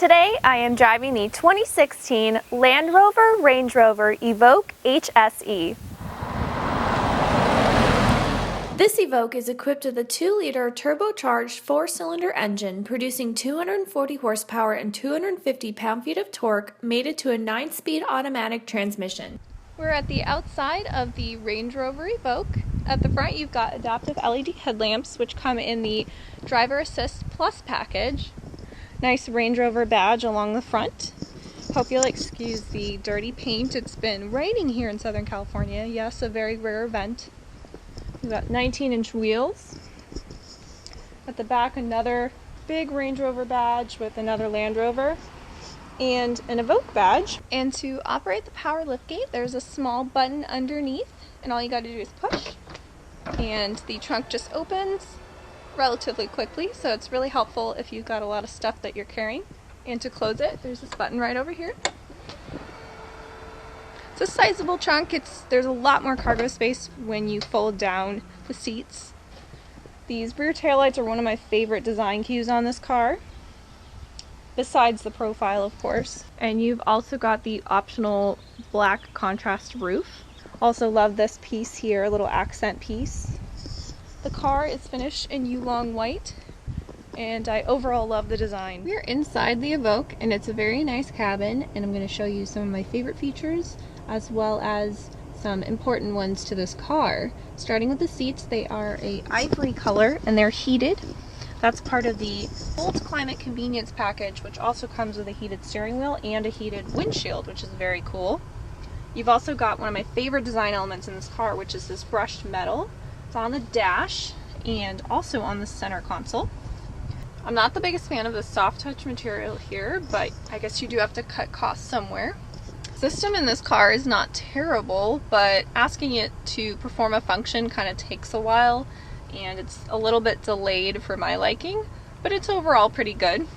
Today I am driving the 2016 Land Rover Range Rover Evoque HSE. This Evoque is equipped with a 2-liter turbocharged 4-cylinder engine producing 240 horsepower and 250 pound-feet of torque, mated to a 9-speed automatic transmission. We're at the outside of the Range Rover Evoque. At the front you've got adaptive LED headlamps which come in the Driver Assist Plus package. Nice Range Rover badge along the front. Hope you'll excuse the dirty paint. It's been raining here in Southern California. Yes, a very rare event. We've got 19-inch wheels. At the back, another big Range Rover badge with another Land Rover and an Evoque badge. And to operate the power liftgate, there's a small button underneath, and all you got to do is push. And the trunk just opens relatively quickly, so it's really helpful if you've got a lot of stuff that you're carrying. And to close it, there's this button right over here. It's a sizable trunk. There's a lot more cargo space when you fold down the seats. These rear taillights are one of my favorite design cues on this car, besides the profile, of course. And you've also got the optional black contrast roof. Also love this piece here, a little accent piece. The car is finished in Yulong white, and I overall love the design. We're inside the Evoque, and it's a very nice cabin, and I'm going to show you some of my favorite features, as well as some important ones to this car. Starting with the seats, they are a ivory color, and they're heated. That's part of the Bolt Climate Convenience package, which also comes with a heated steering wheel and a heated windshield, which is very cool. You've also got one of my favorite design elements in this car, which is this brushed metal. It's on the dash and also on the center console. I'm not the biggest fan of the soft touch material here, but I guess you do have to cut costs somewhere. The system in this car is not terrible, but asking it to perform a function kind of takes a while, and it's a little bit delayed for my liking, but it's overall pretty good.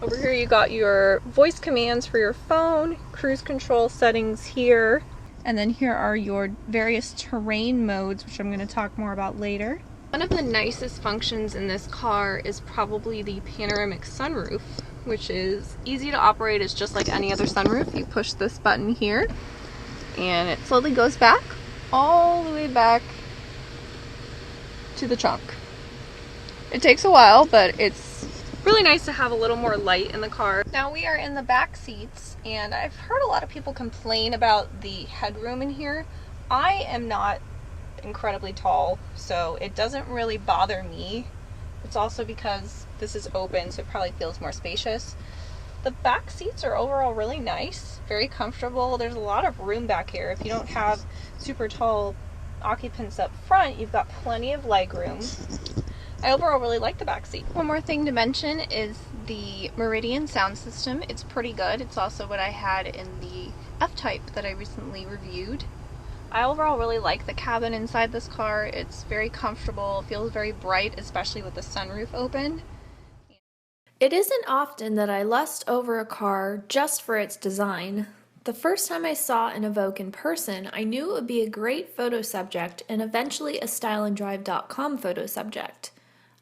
Over here you got your voice commands for your phone, cruise control settings here, and then here are your various terrain modes, which I'm going to talk more about later. One of the nicest functions in this car is probably the panoramic sunroof, which is easy to operate. It's just like any other sunroof. You push this button here, and it slowly goes back, all the way back to the trunk. It takes a while, but it's really nice to have a little more light in the car. Now we are in the back seats, and I've heard a lot of people complain about the headroom in here. I am not incredibly tall, so it doesn't really bother me. It's also because this is open, so it probably feels more spacious. The back seats are overall really nice, very comfortable. There's a lot of room back here. If you don't have super tall occupants up front, you've got plenty of leg room. I overall really like the back seat. One more thing to mention is the Meridian sound system. It's pretty good. It's also what I had in the F-Type that I recently reviewed. I overall really like the cabin inside this car. It's very comfortable, it feels very bright, especially with the sunroof open. It isn't often that I lust over a car just for its design. The first time I saw an Evoque in person, I knew it would be a great photo subject and eventually a styleanddrive.com photo subject.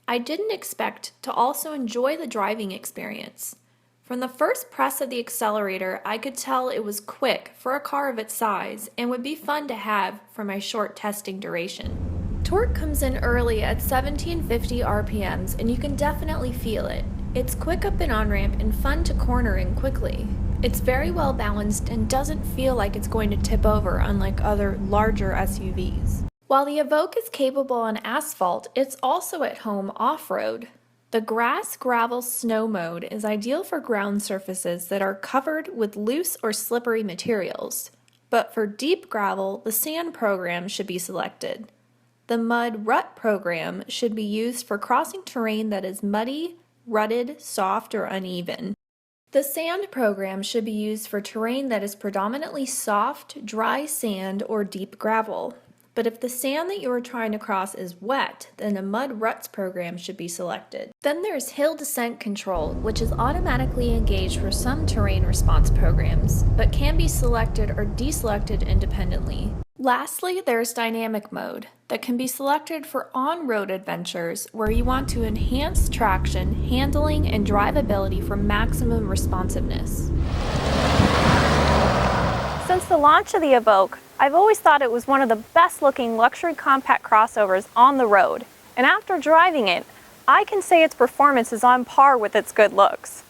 I didn't expect to also enjoy the driving experience. From the first press of the accelerator, I could tell it was quick for a car of its size and would be fun to have for my short testing duration. Torque comes in early at 1750 RPMs, and you can definitely feel it. It's quick up and on-ramp and fun to corner in quickly. It's very well balanced and doesn't feel like it's going to tip over, unlike other larger SUVs. While the Evoque is capable on asphalt, it's also at home off-road. The grass, gravel, snow mode is ideal for ground surfaces that are covered with loose or slippery materials. But for deep gravel, the sand program should be selected. The mud rut program should be used for crossing terrain that is muddy, rutted, soft, or uneven. The sand program should be used for terrain that is predominantly soft, dry sand, or deep gravel. But if the sand that you are trying to cross is wet, then a mud ruts program should be selected. Then there's hill descent control, which is automatically engaged for some terrain response programs, but can be selected or deselected independently. Lastly, there's dynamic mode that can be selected for on-road adventures where you want to enhance traction, handling, and drivability for maximum responsiveness. Since the launch of the Evoque, I've always thought it was one of the best looking luxury compact crossovers on the road. And after driving it, I can say its performance is on par with its good looks.